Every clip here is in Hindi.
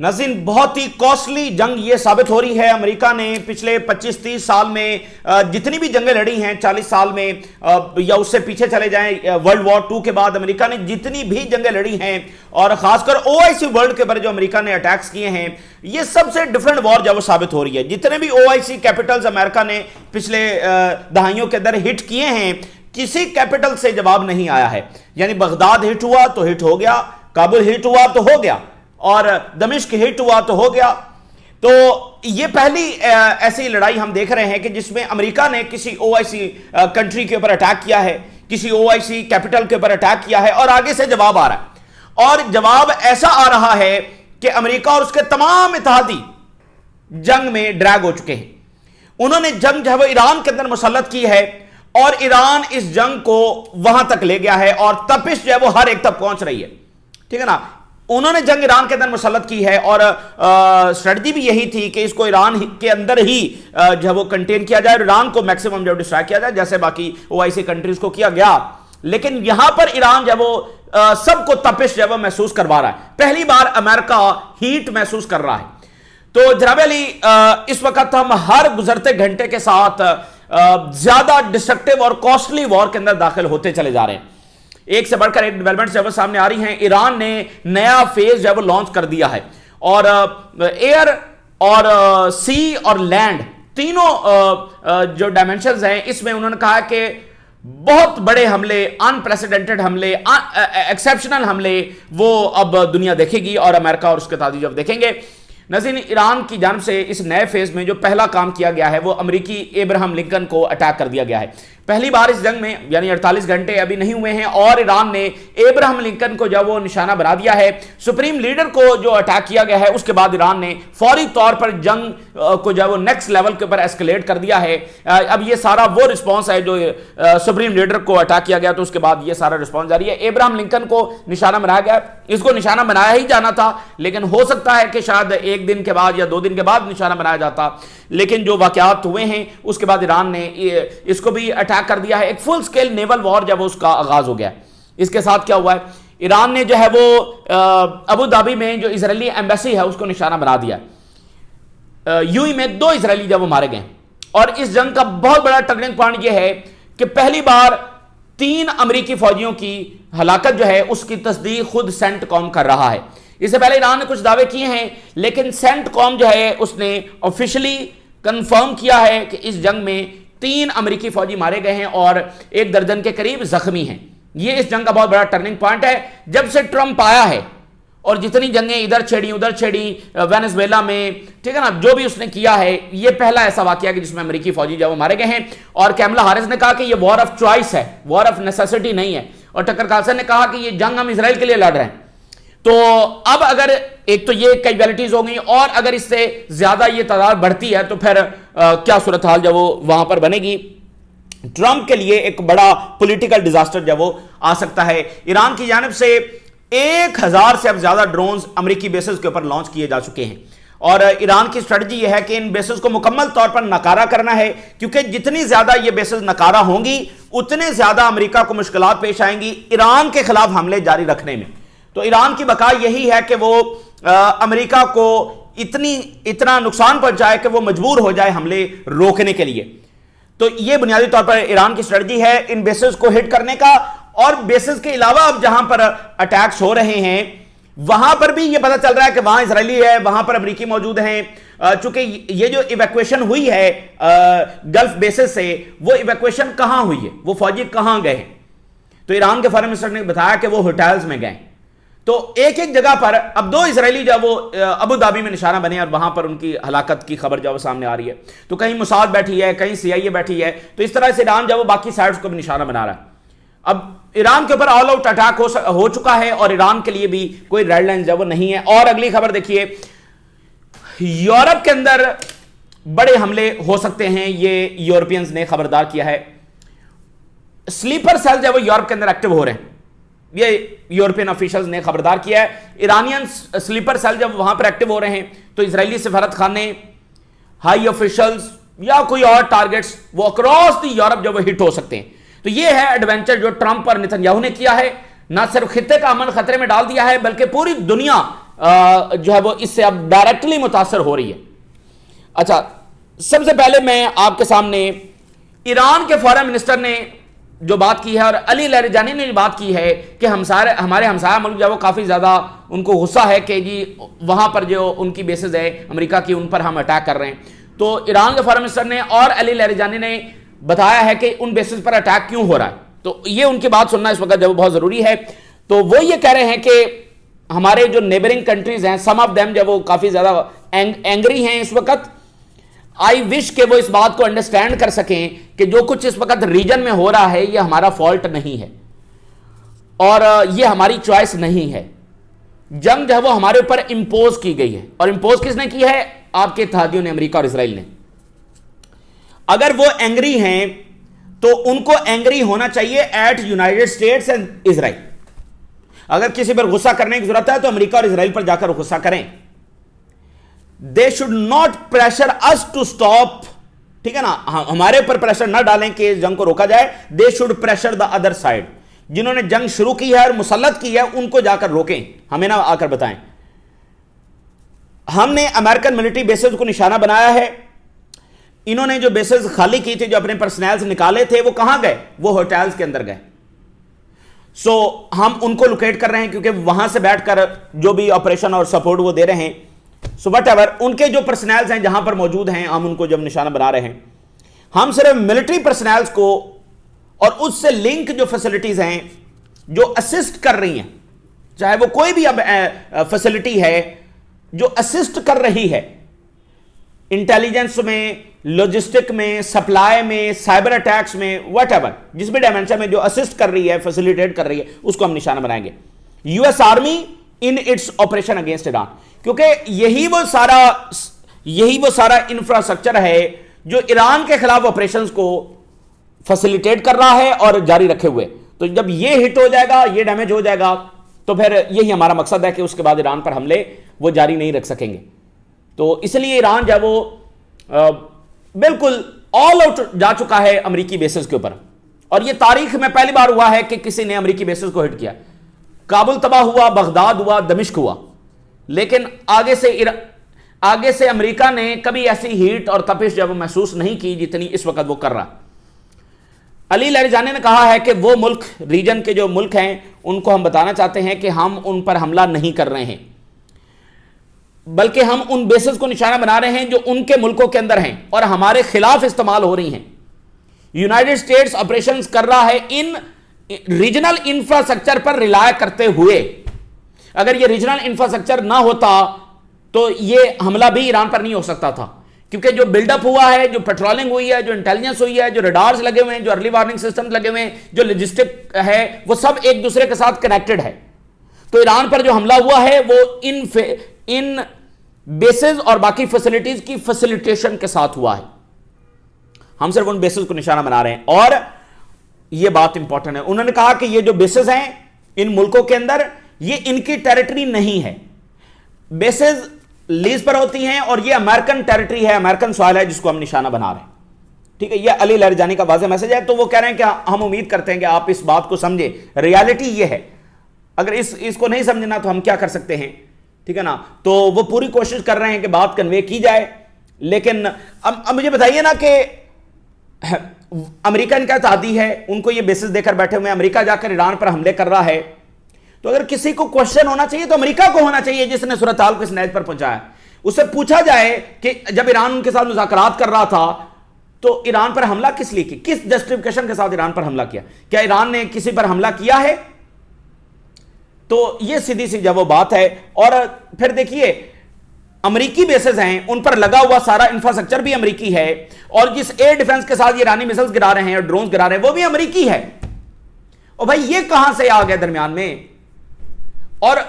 नाज़रीन, बहुत ही कॉस्टली जंग ये साबित हो रही है। अमेरिका ने पिछले 25-30 साल में जितनी भी जंगें लड़ी हैं, 40 साल में या उससे पीछे चले जाएं, वर्ल्ड वॉर 2 के बाद अमेरिका ने जितनी भी जंगें लड़ी हैं और खासकर ओआईसी वर्ल्ड के ऊपर जो अमेरिका ने अटैक्स किए हैं, ये सबसे डिफरेंट वॉर जब वो साबित हो रही है। जितने भी ओआईसी कैपिटल्स अमेरिका ने पिछले दहाइयों के अंदर हिट किए हैं, किसी कैपिटल से जवाब नहीं आया है। यानी बगदाद हिट हुआ तो हिट हो गया, काबुल हिट हुआ तो हो गया, और दमिश्क हिट हुआ तो हो गया। तो ये पहली ऐसी लड़ाई हम देख रहे हैं कि जिसमें अमेरिका ने किसी ओआईसी कंट्री के ऊपर अटैक किया है, किसी ओआईसी कैपिटल के ऊपर अटैक किया है और आगे से जवाब आ रहा है। और जवाब ऐसा आ रहा है कि अमेरिका और उसके तमाम इत्तेहादी जंग में ड्रैग हो चुके हैं। उन्होंने जंग जो है वो ईरान के अंदर मुसल्लत की है और ईरान इस जंग को वहां तक ले गया है और तपिश जो है वो हर एक तक पहुंच रही है। ठीक है ना, उन्होंने जंग ईरान के अंदर मुसल्लत की है और स्ट्रेटजी भी यही थी कि इसको ईरान के अंदर ही जो है वो कंटेन किया जाए और ईरान को मैक्सिमम जो डिस्ट्रॉय किया जाए, जैसे बाकी ओआईसी कंट्रीज को किया गया। लेकिन यहां पर ईरान जो है वो सबको तपिश जो है वो महसूस करवा रहा है। पहली बार अमेरिका हीट महसूस कर रहा है। तो जनाब अली, इस वक्त हम हर गुजरते घंटे के साथ ज्यादा डिस्ट्रक्टिव और कॉस्टली वॉर के अंदर दाखिल होते चले जा रहे हैं। एक से बढ़कर एक डेवलपमेंट जो है सामने आ रही हैं। ईरान ने नया फेज जो है वो लॉन्च कर दिया है और एयर और सी और लैंड तीनों जो डायमेंशंस हैं, इसमें उन्होंने कहा कि बहुत बड़े हमले, अनप्रेसिडेंटेड हमले, एक्सेप्शनल हमले वो अब दुनिया देखेगी और अमेरिका और उसके तादी जब देखेंगे। नाज़रीन, ईरान की जानिब से इस नए फेज में जो पहला काम किया गया है वो अमेरिकी एब्राहम लिंकन को अटैक कर दिया गया है। पहली बार इस जंग में, यानी 48 घंटे अभी नहीं हुए हैं और ईरान ने एब्राहम लिंकन को जब वो निशाना बना दिया है, सुप्रीम लीडर को जो अटैक किया गया है, उसके बाद ईरान ने फौरी तौर पर जंग को जब वो नेक्स्ट लेवल के ऊपर एस्केलेट कर दिया है। अब ये सारा वो रिस्पॉन्स है जो सुप्रीम लीडर को अटैक किया गया, तो उसके बाद ये सारा रिस्पॉन्स जारी है। एब्राहम लिंकन को निशाना बनाया गया, इसको निशाना बनाया ही जाना था, लेकिन हो सकता है कि शायद एक दिन के बाद या 2 दिन के बाद निशाना बनाया जाता। लेकिन जो वाकयात हुए हैं उसके बाद ईरान ने इसको भी अटैक कर दिया है। एक फुल स्केल नेवल वॉर जब उसका आगाज हो गया। इसके साथ क्या हुआ है, ईरान ने जो है वो अबू धाबी में जो इजरायली एम्बेसी है उसको निशाना बना दिया। यूएई में 2 इजरायली जब वो मारे गए। और इस जंग का बहुत बड़ा टर्निंग पॉइंट यह है कि पहली बार 3 अमेरिकी फौजियों की हलाकत जो है उसकी तस्दीक खुद सेंटकॉम कर रहा है। इससे पहले ईरान ने कुछ दावे किए हैं, लेकिन सेंटकॉम जो है उसने ऑफिशियली कंफर्म किया है कि इस जंग में 3 अमेरिकी फौजी मारे गए हैं और 1 दर्जन के करीब जख्मी हैं। यह इस जंग का बहुत बड़ा टर्निंग पॉइंट है। जब से ट्रंप आया है और जितनी जंगें इधर छेड़ी उधर छेड़ी, वेनेजुएला में, ठीक है ना, जो भी उसने किया है, यह पहला ऐसा वाकया कि जिसमें अमेरिकी फौजी जब वो मारे गए हैं। और कैमला हैरिस ने कहा कि यह वॉर ऑफ चॉइस है, वॉर ऑफ नेसेसिटी नहीं है। और टकर कार्सन ने कहा कि यह जंग हम इजराइल के लिए लड़ रहे हैं। तो अब अगर एक तो ये कैजुअलिटीज हो गई और अगर इससे ज्यादा ये तादाद बढ़ती है तो फिर क्या सूरत हाल जब वो वहां पर बनेगी। ट्रंप के लिए एक बड़ा पॉलिटिकल डिजास्टर जब वो आ सकता है। ईरान की जानिब से 1000 से अब ज्यादा ड्रोन्स अमेरिकी बेसिस के ऊपर लॉन्च किए जा चुके हैं और ईरान की स्ट्रेटजी यह है कि इन बेसिस को मुकम्मल तौर पर नकारा करना है, क्योंकि जितनी ज्यादा ये बेसिस नकारा होंगी उतने ज्यादा अमेरिका को मुश्किलात पेश आएंगी ईरान के खिलाफ हमले जारी रखने में। तो ईरान की बका यही है कि वो अमेरिका को इतना नुकसान पहुंचाए कि वो मजबूर हो जाए हमले रोकने के लिए। तो ये बुनियादी तौर पर ईरान की स्ट्रेटजी है इन बेसिस को हिट करने का। और बेसिस के अलावा अब जहां पर अटैक्स हो रहे हैं वहां पर भी ये पता चल रहा है कि वहां इजरायली है, वहां पर अमेरिकी मौजूद हैं। चूंकि ये जो इवैक्यूएशन हुई है गल्फ बेसिस से, वो इवैक्यूएशन कहां हुई है, वो फौजी कहां गए हैं। तो ईरान के फॉरेन मिनिस्टर ने बताया कि वो होटल्स में गए। तो एक एक जगह पर अब 2 इजरायली जब वो अबू धाबी में निशाना बने और वहां पर उनकी हलाकत की खबर जब सामने आ रही है, तो कहीं मुसाद बैठी है, कहीं सीआईए बैठी है। तो इस तरह से ईरान जब वो बाकी साइड्स को भी निशाना बना रहा है। अब ईरान के ऊपर ऑल आउट अटैक हो चुका है और ईरान के लिए भी कोई रेड लाइन जब वो नहीं है। और अगली खबर देखिए, यूरोप के अंदर बड़े हमले हो सकते हैं, ये यूरोपियंस ने खबरदार किया है। स्लीपर सेल जब वो यूरोप के अंदर एक्टिव हो रहे हैं, ये यूरोपियन ऑफिशियल्स ने खबरदार किया है। ईरानियन स्लीपर सेल जब वहां पर एक्टिव हो रहे हैं तो इजरायली सफारत खाने, हाई ऑफिशियल्स या कोई और टारगेट्स वो अक्रॉस द यूरोप जब वो हिट हो सकते हैं। तो ये है एडवेंचर जो ट्रंप और नेतन्याहू ने किया है। ना सिर्फ खित्ते का अमन खतरे में डाल दिया है, बल्कि पूरी दुनिया जो है वो इससे अब डायरेक्टली मुतासर हो रही है। अच्छा, सबसे पहले मैं आपके सामने ईरान के फॉरेन मिनिस्टर ने जो बात की है और अली लारिजानी ने जो बात की है कि हमारे हमसाया मुल्क जो है वो काफ़ी ज़्यादा उनको गुस्सा है कि जी वहाँ पर जो उनकी बेसिस है अमेरिका की, उन पर हम अटैक कर रहे हैं। तो ईरान के फॉरेन मिनिस्टर ने और अली लारिजानी ने बताया है कि उन बेसिस पर अटैक क्यों हो रहा है। तो ये उनकी बात सुनना इस वक्त जब बहुत ज़रूरी है। तो वो ये कह रहे हैं कि हमारे जो नेबरिंग कंट्रीज हैं, सम ऑफ देम जब वो काफ़ी ज़्यादा एंग्री हैं इस वक्त। आई विश के वो इस बात को अंडरस्टैंड कर सकें कि जो कुछ इस वक्त रीजन में हो रहा है ये हमारा फॉल्ट नहीं है और ये हमारी चॉइस नहीं है। जंग जो है वो हमारे ऊपर इंपोज की गई है और इंपोज किसने की है? आपके इत्तेहादियों ने, अमेरिका और इसराइल ने। अगर वो एंग्री हैं तो उनको एंग्री होना चाहिए at United States and Israel. अगर किसी पर गुस्सा करने की जरूरत है तो अमेरिका और इसराइल पर जाकर गुस्सा करें। They should not pressure us to stop, ठीक है ना, हमारे ऊपर प्रेशर ना डालें कि जंग को रोका जाए। They should pressure the other side. जिन्होंने जंग शुरू की है और मुसल्लत की है उनको जाकर रोकें, हमें ना आकर बताएं। हमने अमेरिकन मिलिट्री बेसेस को निशाना बनाया है। इन्होंने जो बेसेस खाली की थी, जो अपने पर्सनल निकाले थे, वो कहां गए? वो होटल्स के अंदर गए। सो हम उनको लोकेट कर रहे हैं क्योंकि वहां से बैठकर जो भी ऑपरेशन और सपोर्ट वो दे रहे हैं। सो वट एवर उनके जो पर्सनल्स हैं जहां पर मौजूद हैं, हम उनको जब निशाना बना रहे हैं। हम सिर्फ मिलिट्री पर्सनल्स को और उससे लिंक जो फैसिलिटीज हैं जो असिस्ट कर रही हैं, चाहे वो कोई भी अब फैसिलिटी है जो असिस्ट कर रही है इंटेलिजेंस में, लॉजिस्टिक में, सप्लाई में, साइबर अटैक्स में, वट एवर जिस भी डायमेंशन में जो असिस्ट कर रही है, फैसिलिटेट कर रही है, उसको हम निशाना बनाएंगे। US army in its operation against Iran, क्योंकि यही वो सारा इंफ्रास्ट्रक्चर है जो ईरान के खिलाफ ऑपरेशंस को फैसिलिटेट कर रहा है और जारी रखे हुए। तो जब ये हिट हो जाएगा, ये डैमेज हो जाएगा, तो फिर यही हमारा मकसद है कि उसके बाद ईरान पर हमले वो जारी नहीं रख सकेंगे। तो इसलिए ईरान जब वो बिल्कुल ऑल आउट जा चुका है अमेरिकी बेसिस के ऊपर। और ये तारीख में पहली बार हुआ है कि किसी ने अमेरिकी बेसिस को हिट किया। काबुल तबाह हुआ, बगदाद हुआ, दमिश्क हुआ, लेकिन आगे से अमेरिका ने कभी ऐसी हीट और तपिश जब महसूस नहीं की जितनी इस वक्त वो कर रहा। अली लारिजानी ने कहा है कि वो मुल्क, रीजन के जो मुल्क हैं, उनको हम बताना चाहते हैं कि हम उन पर हमला नहीं कर रहे हैं, बल्कि हम उन बेसिस को निशाना बना रहे हैं जो उनके मुल्कों के अंदर हैं और हमारे खिलाफ इस्तेमाल हो रही हैं। यूनाइटेड स्टेट्स ऑपरेशंस कर रहा है इन रीजनल इंफ्रास्ट्रक्चर पर रिलाय करते हुए। अगर ये रीजनल इंफ्रास्ट्रक्चर ना होता तो ये हमला भी ईरान पर नहीं हो सकता था, क्योंकि जो बिल्डअप हुआ है, जो पेट्रोलिंग हुई है, जो इंटेलिजेंस हुई है, जो रडार्स लगे हुए हैं, जो अर्ली वार्निंग सिस्टम लगे हुए हैं, जो लॉजिस्टिक है, वो सब एक दूसरे के साथ कनेक्टेड है। तो ईरान पर जो हमला हुआ है वो इन बेसिस और बाकी फैसिलिटीज की फैसिलिटेशन के साथ हुआ है। हम सिर्फ उन बेसिस को निशाना बना रहे हैं और यह बात इंपॉर्टेंट है। उन्होंने कहा कि ये जो बेसिस हैं इन मुल्कों के अंदर, ये इनकी टेरिटरी नहीं है। बेसिस लीज पर होती हैं और ये अमेरिकन टेरिटरी है, अमेरिकन सॉइल है, जिसको हम निशाना बना रहे हैं। ठीक है, ये अली लारिजानी का वाज़ेह मैसेज है। तो वो कह रहे हैं कि हम उम्मीद करते हैं कि आप इस बात को समझे। रियलिटी ये है, अगर इसको नहीं समझना तो हम क्या कर सकते हैं, ठीक है ना। तो वो पूरी कोशिश कर रहे हैं कि बात कन्वे की जाए, लेकिन अब मुझे बताइए ना कि अमेरिका इनका इत्तेहादी है, उनको ये बेसिस देकर बैठे हुए हैं, अमेरिका जाकर ईरान पर हमले कर रहा है। तो अगर किसी को क्वेश्चन होना चाहिए तो अमेरिका को होना चाहिए, जिसने सूरत हाल को इस नैज पर पहुंचाया। उससे पूछा जाए कि जब ईरान उनके साथ मुज़ाकरात कर रहा था तो ईरान पर हमला किस लिए किया, किस जस्टिफिकेशन के साथ ईरान पर हमला किया, क्या ईरान ने किसी पर हमला किया है? तो यह सीधी सी जब वो बात है। और फिर देखिए, अमेरिकी बेसेस हैं, उन पर लगा हुआ सारा इंफ्रास्ट्रक्चर भी अमेरिकी है, और जिस एयर डिफेंस के साथ ईरानी मिसाइल्स गिरा रहे हैं और ड्रोन्स गिरा रहे हैं वो भी अमेरिकी है। और भाई ये कहां से आ गया दरमियान में? और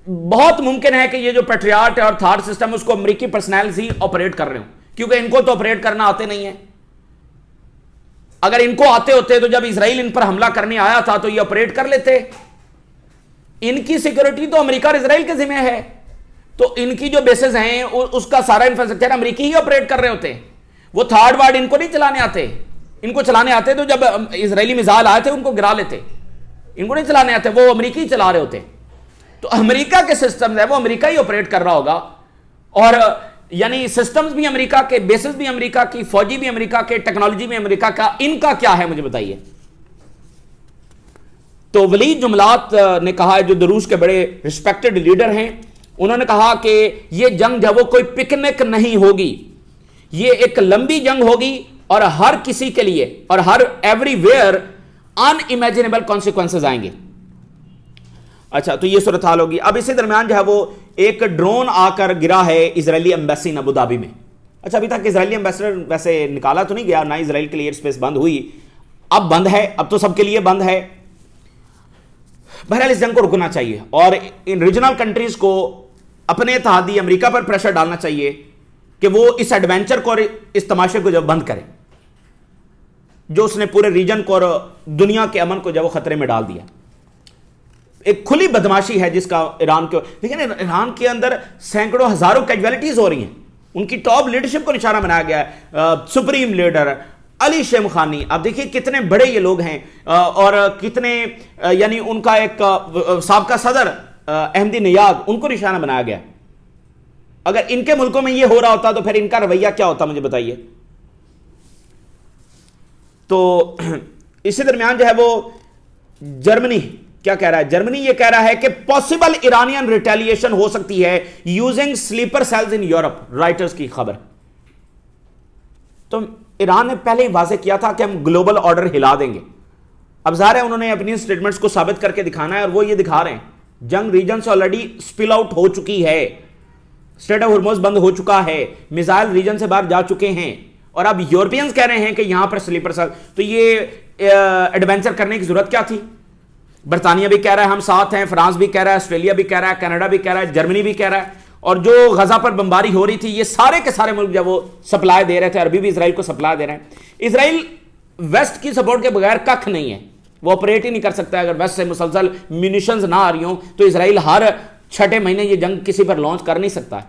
बहुत मुमकिन है कि ये जो पेट्रियाट और थार सिस्टम उसको अमेरिकी पर्सनल ही ऑपरेट कर रहे हो, क्योंकि इनको तो ऑपरेट करना आते नहीं है। अगर इनको आते होते तो जब इजराइल इन पर हमला करने आया था तो ये ऑपरेट कर लेते। इनकी सिक्योरिटी तो अमेरिका और इजराइल के जिम्मे है, तो इनकी जो बेसेस हैं उसका सारा इंफ्रास्ट्रक्चर अमेरिकी ही ऑपरेट कर रहे होते हैं। वो थर्ड वार्ड इनको नहीं चलाने आते। इनको चलाने आते तो जब इजरायली मिसाइल आए थे उनको गिरा लेते, इनको नहीं चलाने आते, वो अमेरिकी ही चला रहे होते। तो तो अमेरिका के सिस्टम्स है वो अमेरिका ही ऑपरेट कर रहा होगा, और यानी सिस्टम्स भी अमेरिका के, बेसिस भी अमेरिका की, फौजी भी अमेरिका के, टेक्नोलॉजी भी अमेरिका का, इनका क्या है मुझे बताइए। तो वलीद जुमलात ने कहा है, जो रूस के बड़े रिस्पेक्टेड लीडर हैं, उन्होंने कहा कि यह जंग जो वो कोई पिकनिक नहीं होगी, ये एक लंबी जंग होगी और हर किसी के लिए और हर एवरीवेयर अनइमेजिनेबल कॉन्सिक्वेंसेज आएंगे। अच्छा, तो ये सूरत हाल होगी। अब इसी दरमियान जो है वो एक ड्रोन आकर गिरा है इजरायली एम्बेसी अबू धाबी में। अच्छा, अभी तक इजरायली एम्बेसडर वैसे निकाला तो नहीं गया, ना इजराइल के लिए एयर स्पेस बंद हुई, अब बंद है, अब तो सबके लिए बंद है। बहरहाल इस जंग को रुकना चाहिए और इन रीजनल कंट्रीज को अपने इत्तेहादी अमेरिका पर प्रेशर डालना चाहिए कि वो इस एडवेंचर को और इस तमाशे को जब बंद करें जो उसने पूरे रीजन को और दुनिया के अमन को जब वो खतरे में डाल दिया। एक खुली बदमाशी है जिसका ईरान के, देखिए ना, ईरान के अंदर सैकड़ों हजारों कैजुअलिटीज हो रही हैं, उनकी टॉप लीडरशिप को निशाना बनाया गया है। सुप्रीम लीडर अली शेमखानी, आप देखिए कितने बड़े ये लोग हैं और कितने, यानी उनका एक साबका सदर अहमदी नियाद, उनको निशाना बनाया गया। अगर इनके मुल्कों में ये हो रहा होता तो फिर इनका रवैया क्या होता मुझे बताइए। तो इसी दरमियान जो है वो जर्मनी क्या कह रहा है, जर्मनी ये कह रहा है कि पॉसिबल ईरानियन रिटेलिएशन हो सकती है using sleeper cells in Europe, Reuters की खबर। तो ईरान ने पहले ही वाजे किया था कि हम ग्लोबल ऑर्डर हिला देंगे। अब ज़ाहिर है उन्होंने अपनी स्टेटमेंट्स को साबित करके दिखाना है और वो ये दिखा रहे हैं। जंग रीजन से ऑलरेडी स्पिल आउट हो चुकी है, स्ट्रेट ऑफ हॉर्मुज़ बंद हो चुका है, मिसाइल रीजन से बाहर जा चुके हैं और अब यूरोपियंस कह रहे हैं कि यहां पर स्लीपर सेल। तो ये एडवेंचर करने की जरूरत क्या थी। बरतानिया भी कह रहा है हम साथ हैं, फ्रांस भी कह रहा है, ऑस्ट्रेलिया भी कह रहा है, कनाडा भी कह रहा है, जर्मनी भी कह रहा है, और जो गजा पर बमबारी हो रही थी ये सारे के सारे मुल्क जब वो सप्लाई दे रहे थे, अरबी भी इसराइल को सप्लाई दे रहे हैं। इसराइल वेस्ट की सपोर्ट के बगैर कख नहीं है, वो ऑपरेट ही नहीं कर सकता। अगर वेस्ट से मुसलसल म्यूनिशंस ना आ रही हो तो इसराइल हर छठे महीने ये जंग किसी पर लॉन्च कर नहीं सकता है।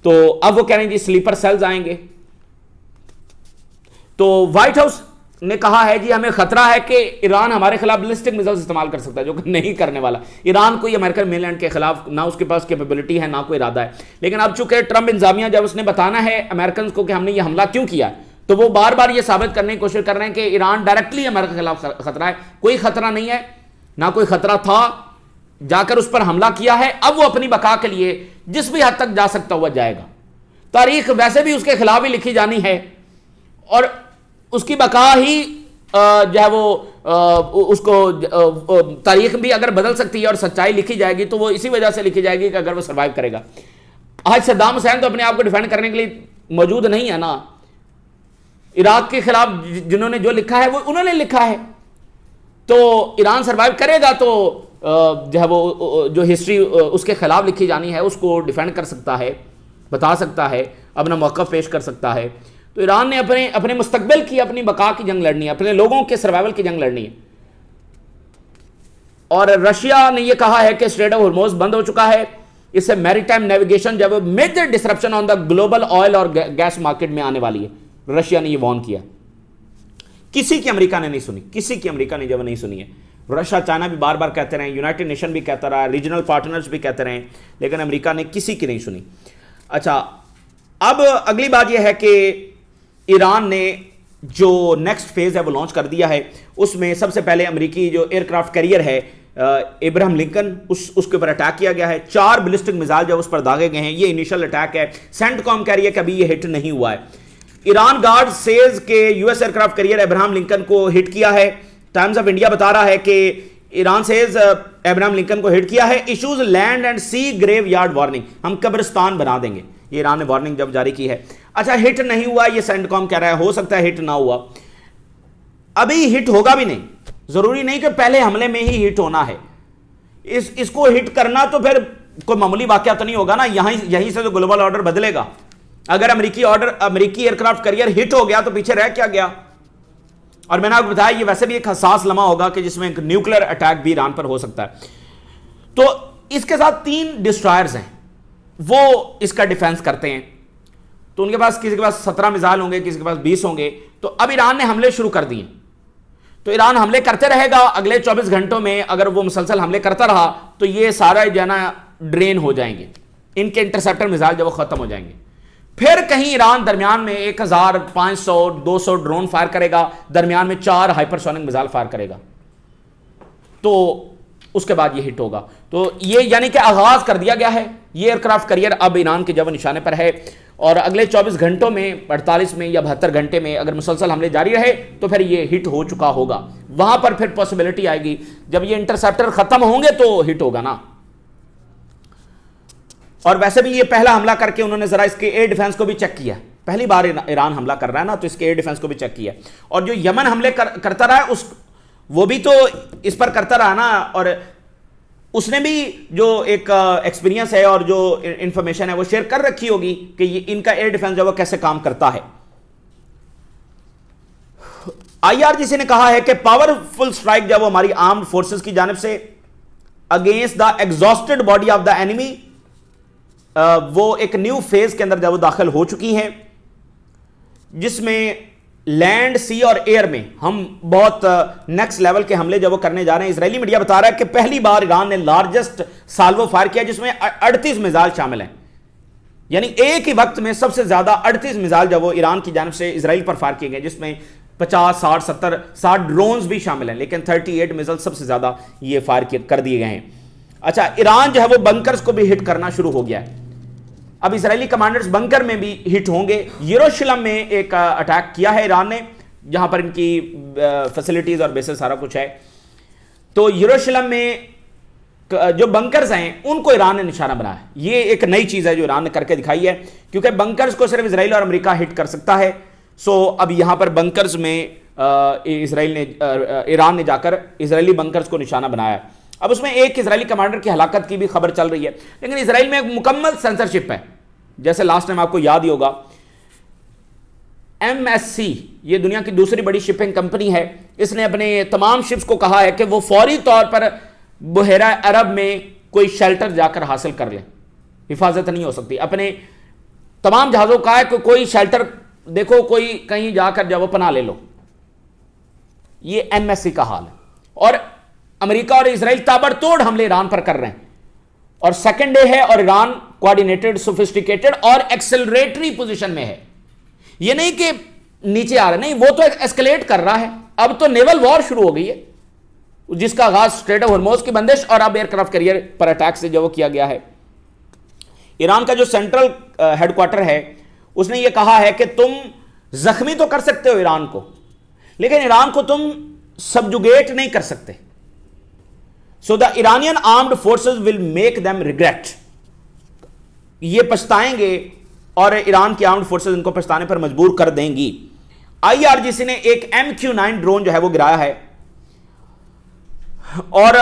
तो अब वो कह रहे हैं जी स्लीपर सेल्स आएंगे। तो व्हाइट हाउस ने कहा है जी हमें खतरा है कि ईरान हमारे खिलाफ बैलिस्टिक मिसाइल्स इस्तेमाल कर सकता है, जो कि नहीं करने वाला। ईरान कोई अमेरिकन मेनलैंड के खिलाफ ना उसके पास कैपेबिलिटी है ना कोई इरादा है। लेकिन अब चूंकि ट्रंप इंतजामिया जब उसने बताना है अमेरिकन को कि हमने ये हमला क्यों किया, तो वो बार बार ये साबित करने की कोशिश कर रहे हैं कि ईरान डायरेक्टली अमेरिका के खिलाफ खतरा है। कोई खतरा नहीं है, ना कोई खतरा था, जाकर उस पर हमला किया है। अब वो अपनी बका के लिए जिस भी हद तक जा सकता हुआ जाएगा। तारीख वैसे भी उसके खिलाफ ही लिखी जानी है और उसकी बका ही जो है वो उसको तारीख भी अगर बदल सकती है और सच्चाई लिखी जाएगी तो वो इसी वजह से लिखी जाएगी कि अगर वो सर्वाइव करेगा। आज सद्दाम हुसैन तो अपने आप को डिफेंड करने के लिए मौजूद नहीं है ना। इराक के खिलाफ जिन्होंने जो लिखा है वो उन्होंने लिखा है। तो ईरान सर्वाइव करेगा तो जो है वो जो हिस्ट्री उसके खिलाफ लिखी जानी है उसको डिफेंड कर सकता है, बता सकता है, अपना मौक़िफ़ पेश कर सकता है। तो ईरान ने अपने मुस्तकबिल की, अपनी बका की जंग लड़नी है, अपने लोगों के सर्वाइवल की जंग लड़नी है। और रशिया ने यह कहा है कि स्ट्रेट ऑफ हॉर्मुज़ बंद हो चुका है, इससे मैरीटाइम नेविगेशन जब major disruption on the global oil और गैस मार्केट में आने वाली है। रशिया ने यह वार्न किया। किसी की अमेरिका ने नहीं सुनी, किसी की अमेरिका ने जब नहीं सुनी है। रशिया चाइना भी बार बार कहते रहे, यूनाइटेड नेशन भी कहता रहा, रीजनल पार्टनर्स भी कहते रहे, लेकिन अमेरिका ने किसी की नहीं सुनी। अच्छा, अब अगली बात यह है कि ईरान ने जो नेक्स्ट फेज है वो लॉन्च कर दिया है। उसमें सबसे पहले अमेरिकी जो एयरक्राफ्ट कैरियर है इब्राहिम लिंकन, उसके ऊपर अटैक किया गया है। 4 बैलिस्टिक मिसाइल जो उस पर दागे गए हैं। ये इनिशियल अटैक है। सेंटकॉम कह रही है कि अभी ये हिट नहीं हुआ है। ईरान गार्ड सेज के US aircraft carrier Ibrahim Lincoln को हिट किया है। टाइम्स ऑफ इंडिया बता रहा है कि ईरान सेज इब्राहिम लिंकन को हिट किया है। Issues land and sea graveyard warning, हम कब्रिस्तान बना देंगे। ये ईरान ने वार्निंग जब जारी की है। अच्छा, हिट नहीं हुआ ये सेंटकॉम कह रहा है, हो सकता है हिट ना हुआ, अभी हिट होगा भी नहीं। जरूरी नहीं कि पहले हमले में ही हिट होना है। इसको हिट करना तो फिर कोई मामूली वाकया तो नहीं होगा ना। यहीं से तो ग्लोबल ऑर्डर बदलेगा। अगर अमेरिकी एयरक्राफ्ट कैरियर हिट हो गया तो पीछे रह क्या गया। और मैंने आपको बताया ये वैसे भी एक हसास लम्हा होगा कि जिसमें एक न्यूक्लियर अटैक भी ईरान पर हो सकता है। तो इसके साथ 3 डिस्ट्रॉयर्स हैं, वो इसका डिफेंस करते हैं। तो उनके पास किसी के पास 17 मिसाइल होंगे, किसी के पास 20 होंगे। तो अब ईरान ने हमले शुरू कर दिए। तो ईरान हमले करते रहेगा। अगले 24 घंटों में अगर वो मुसलसल हमले करता रहा तो ये सारा जो है ना ड्रेन हो जाएंगे, इनके इंटरसेप्टर मिसाइल जब वो खत्म हो जाएंगे। फिर कहीं ईरान दरमियान में 1500-200 ड्रोन फायर करेगा, दरमियान में 4 हाइपरसोनिक मिसाइल फायर करेगा, तो उसके बाद ये हिट होगा। तो ये यानी कि आगाज कर दिया गया है, ये एयरक्राफ्ट करियर अब ईरान के जब निशाने पर है, और अगले 24 घंटों में 48 में या 72 घंटे में अगर मुसलसल हमले जारी रहे तो फिर ये हिट हो चुका होगा। वहां पर फिर पॉसिबिलिटी आएगी जब ये इंटरसेप्टर खत्म होंगे तो हिट होगा ना। और वैसे भी ये पहला हमला करके उन्होंने जरा इसके एयर डिफेंस को भी चेक किया, पहली बार ईरान हमला कर रहा है ना, तो इसके एयर डिफेंस को भी चेक किया। और जो यमन हमले करता रहा है वो भी तो इस पर करता रहा ना, और उसने भी जो एक एक्सपीरियंस है और जो इंफॉर्मेशन है वो शेयर कर रखी होगी कि ये इनका एयर डिफेंस जो वो कैसे काम करता है। IRGC ने कहा है कि पावरफुल स्ट्राइक जब वो हमारी आर्म्ड फोर्सेस की जानिब से against the exhausted body of the enemy, वो एक न्यू फेज के अंदर जब वो दाखिल हो चुकी हैं, जिसमें लैंड, सी और एयर में हम बहुत नेक्स्ट लेवल के हमले जब वो करने जा रहे हैं। इजरायली मीडिया बता रहा है कि पहली बार ईरान ने लार्जेस्ट साल्वो फायर किया जिसमें 38 मिसाइल शामिल हैं, यानी एक ही वक्त में सबसे ज्यादा 38 मिसाइल जब वो ईरान की जानिब से इजराइल पर फायर किए गए, जिसमें 50, 60, 70, 60 ड्रोन्स भी शामिल हैं, लेकिन 38 मिसाइल सबसे ज्यादा ये फायर कर दिए गए हैं। अच्छा, ईरान जो है वो बंकर्स को भी हिट करना शुरू हो गया है। अब इजरायली कमांडर्स बंकर में भी हिट होंगे। यरूशलेम में एक अटैक किया है ईरान ने, जहां पर इनकी फैसिलिटीज और बेसिस सारा कुछ है। तो यरूशलेम में जो बंकर्स हैं उनको ईरान ने निशाना बनाया। ये एक नई चीज है जो ईरान ने करके दिखाई है, क्योंकि बंकर्स को सिर्फ इजराइल और अमेरिका हिट कर सकता है। सो अब यहां पर बंकर्स में ईरान ने जाकर इजरायली बंकर्स को निशाना बनाया। अब उसमें एक इजरायली कमांडर की हलाकत की भी खबर चल रही है, लेकिन इजराइल में एक मुकम्मल सेंसरशिप है। जैसे लास्ट टाइम आपको याद ही होगा, MSC ये दुनिया की दूसरी बड़ी शिपिंग कंपनी है, इसने अपने तमाम शिप्स को कहा है कि वो फौरी तौर पर बुहेरा अरब में कोई शेल्टर जाकर हासिल कर ले, हिफाजत नहीं हो सकती। अपने तमाम जहाजों का है कि कोई शेल्टर देखो, कोई कहीं जाकर जब वो पना ले लो। ये MSC का हाल है। और अमेरिका और इजराइल ताबड़तोड़ हमले ईरान पर कर रहे हैं, और सेकेंड डे है और ईरान कोऑर्डिनेटेड, सोफिस्टिकेटेड और एक्सेलरेटरी पोजीशन में है। ये नहीं कि नीचे आ रहा, नहीं, वो तो एस्केलेट कर रहा है। अब तो नेवल वॉर शुरू हो गई है, जिसका आगाज स्ट्रेट ऑफ हॉर्मुज की बंदिश और अब एयरक्राफ्ट कैरियर पर अटैक से जो वो किया गया है। ईरान का जो सेंट्रल हेडक्वार्टर है उसने ये कहा है कि तुम जख्मी तो कर सकते हो ईरान को, लेकिन ईरान को तुम सबजुगेट नहीं कर सकते। So the Iranian armed forces will make them regret, ये पछताएंगे और ईरान की आर्म्ड फोर्सेस इनको पछताने पर मजबूर कर देंगी। IRGC ने एक MQ-9 ड्रोन जो है वो गिराया है, और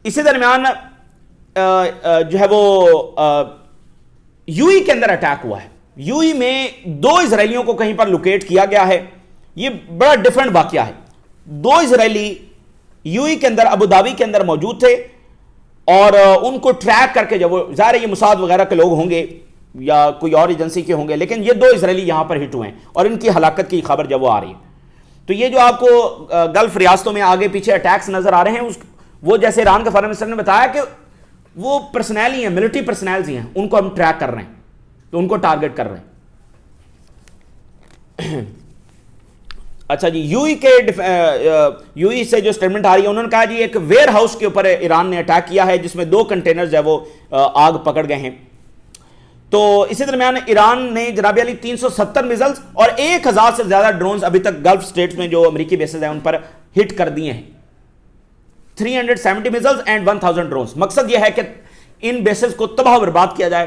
इसी दरमियान जो है वो यूई के अंदर अटैक हुआ है। यूई में 2 इजरायलियों को कहीं पर लोकेट किया गया है। ये बड़ा डिफरेंट वाकया है। 2 इजरायली यूई के अंदर, अबू धाबी के अंदर मौजूद थे, और उनको ट्रैक करके, जब वो ज़ाहिर है ये मुसाद वगैरह के लोग होंगे या कोई और एजेंसी के होंगे, लेकिन ये 2 इजरायली यहां पर हिट हुए हैं और इनकी हलाकत की खबर जब वो आ रही है। तो ये जो आपको गल्फ रियासतों में आगे पीछे अटैक्स नजर आ रहे हैं, वो जैसे ईरान के फॉरेन मिनिस्टर ने बताया कि वो पर्सनैल ही हैं, मिलिट्री पर्सनैल्स ही हैं, उनको हम ट्रैक कर रहे हैं, तो उनको टारगेट कर रहे हैं। अच्छा जी, यूई से जो स्टेटमेंट आ रही है, उन्होंने कहा जी एक वेयर हाउस के ऊपर ईरान ने अटैक किया है जिसमें 2 कंटेनर जो है वो आग पकड़ गए हैं। तो इसी दरमियान ईरान ने जनाब अली 370 मिसाइल्स और 1000 से ज्यादा ड्रोन्स अभी तक गल्फ स्टेट्स में जो अमेरिकी बेसेस हैं उन पर हिट कर दिए हैं। 370 मिसाइल्स एंड 1000 ड्रोन्स। मकसद यह है कि इन बेसेस को तबाह बर्बाद किया जाए,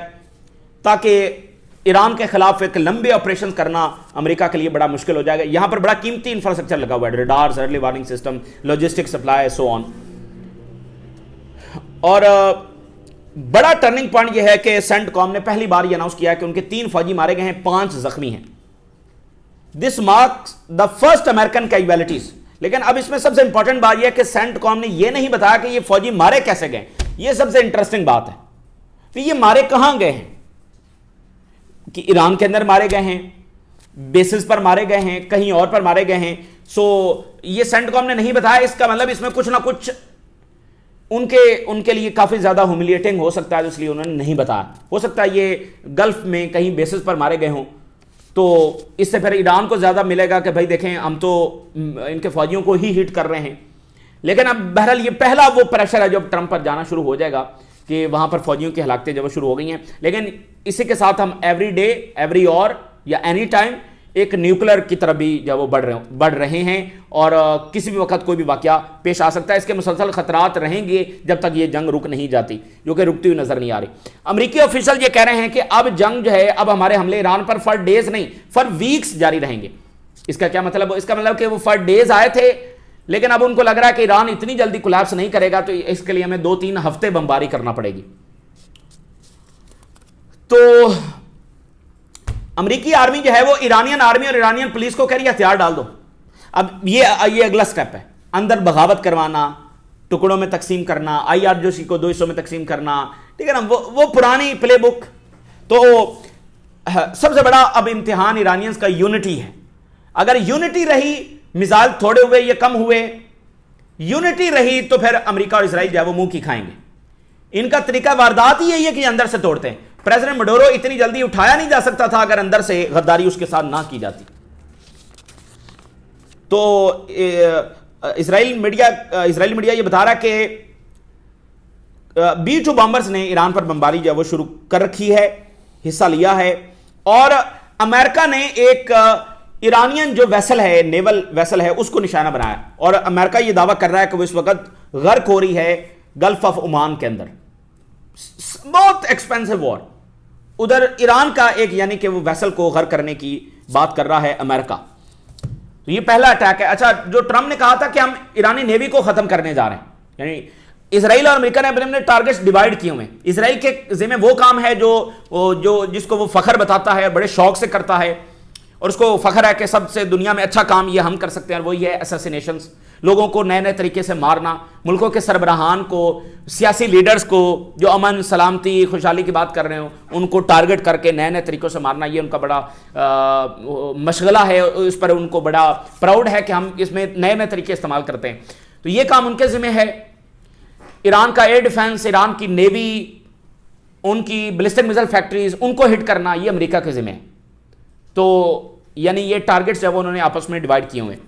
ताकि ईरान के खिलाफ एक लंबे ऑपरेशन करना अमेरिका के लिए बड़ा मुश्किल हो जाएगा। यहां पर बड़ा कीमती इंफ्रास्ट्रक्चर लगा हुआ है, radars, early warning system, logistic supply, so on. और बड़ा टर्निंग पॉइंट यह है कि सेंटकॉम ने पहली बार यह अनाउंस किया है कि उनके 3 फौजी मारे गए हैं, 5 जख्मी हैं। This marks the first American casualties. लेकिन अब इसमें सबसे इंपॉर्टेंट बात यह है कि सेंटकॉम ने यह नहीं बताया कि ये फौजी मारे कैसे गए। यह सबसे इंटरेस्टिंग बात है। तो ये मारे कहां गए हैं, कि ईरान के अंदर मारे गए हैं, बेसिस पर मारे गए हैं, कहीं और पर मारे गए हैं। सो ये सेंटकॉम ने नहीं बताया, इसका मतलब इसमें कुछ ना कुछ उनके लिए काफी ज्यादा ह्यूमिलिएटिंग हो सकता है, इसलिए उन्होंने नहीं बताया। हो सकता है ये गल्फ में कहीं बेसिस पर मारे गए हों, तो इससे फिर ईरान को ज्यादा मिलेगा कि भाई देखें हम तो इनके फौजियों को ही हिट कर रहे हैं। लेकिन अब बहरहाल ये पहला वो प्रेशर है जब ट्रंप पर जाना शुरू हो जाएगा कि वहां पर फौजियों की हलाकतें जब शुरू हो गई हैं। लेकिन इसी के साथ हम एवरी डे, एवरी ऑर या एनी टाइम एक न्यूक्लियर की तरफ भी जब वो बढ़ रहे हैं और किसी भी वक्त कोई भी वाकया पेश आ सकता है। इसके मुसलसल खतरात रहेंगे जब तक ये जंग रुक नहीं जाती, जो कि रुकती हुई नजर नहीं आ रही। अमेरिकी ऑफिशियल ये कह रहे हैं कि अब जंग जो है, अब हमारे हमले ईरान पर फॉर डेज नहीं, फॉर वीक्स जारी रहेंगे। इसका क्या मतलब? इसका मतलब कि वो फॉर डेज आए थे, लेकिन अब उनको लग रहा है कि ईरान इतनी जल्दी कोलैप्स नहीं करेगा, तो इसके लिए हमें 2-3 हफ्ते बमबारी करना पड़ेगी। तो अमेरिकी आर्मी जो है वो ईरानियन आर्मी और ईरानियन पुलिस को कह रही है हथियार डाल दो। अब ये अगला स्टेप है, अंदर बगावत करवाना, टुकड़ों में तकसीम करना, IRGC को 2 हिस्सों में तकसीम करना, ठीक है ना, वो पुरानी प्ले बुक। तो सबसे बड़ा अब इम्तिहान ईरानियंस का यूनिटी है। अगर यूनिटी रही, मिसाइल थोड़े हुए या कम हुए, यूनिटी रही, तो फिर अमेरिका और इसराइल जो है वो मुंह की खाएंगे। इनका तरीका वारदात ही यही है कि अंदर से तोड़ते हैं। प्रेसिडेंट मडोरो इतनी जल्दी उठाया नहीं जा सकता था अगर अंदर से गद्दारी उसके साथ ना की जाती। तो इजरायली मीडिया ये बता रहा है कि B-2 बॉम्बर्स ने ईरान पर बमबारी जो है वो शुरू कर रखी है, हिस्सा लिया है। और अमेरिका ने एक ईरानियन जो वेसल है, नेवल वेसल है, उसको निशाना बनाया। और अमेरिका ये दावा कर रहा है कि वो इस वक्त गर्क हो रही है गल्फ ऑफ ओमान के अंदर। बहुत एक्सपेंसिव वॉर। उधर ईरान का एक यानी कि वो वेसल को गर्क करने की बात कर रहा है अमेरिका। तो ये पहला अटैक है। अच्छा, जो ट्रंप ने कहा था कि हम ईरानी नेवी को खत्म करने जा रहे हैं, यानी इसराइल और अमेरिका ने अपने टारगेट्स डिवाइड किए हुए हैं। इसराइल के जिम्मे वो काम है जो जिसको वो फखर बताता है, बड़े शौक से करता है, और उसको फखर है कि सबसे दुनिया में अच्छा काम ये हम कर सकते हैं, और वही है असैसिनेशंस, लोगों को नए नए तरीके से मारना, मुल्कों के सरबराहान को, सियासी लीडर्स को जो अमन सलामती खुशहाली की बात कर रहे हो, उनको टारगेट करके नए नए तरीकों से मारना। ये उनका बड़ा मशगला है, इस पर उनको बड़ा प्राउड है कि हम इसमें नए नए तरीके इस्तेमाल करते हैं। तो ये काम उनके जिम्मे है। ईरान का एयर डिफेंस, ईरान की नेवी, उनकी बैलिस्टिक मिसाइल फैक्ट्रीज, उनको हिट करना, ये अमेरिका के जिम्मे है। तो यानी ये टारगेट्स जो है वो उन्होंने आपस में डिवाइड किए हुए हैं।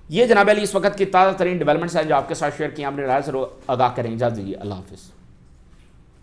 ये जनाब अली इस वक्त की ताज़ा तरीन डेवलपमेंट्स हैं जो आपके साथ शेयर किए, आपने राय से आगाह करें। इजाज़त दीजिए, अल्लाह हाफिज़।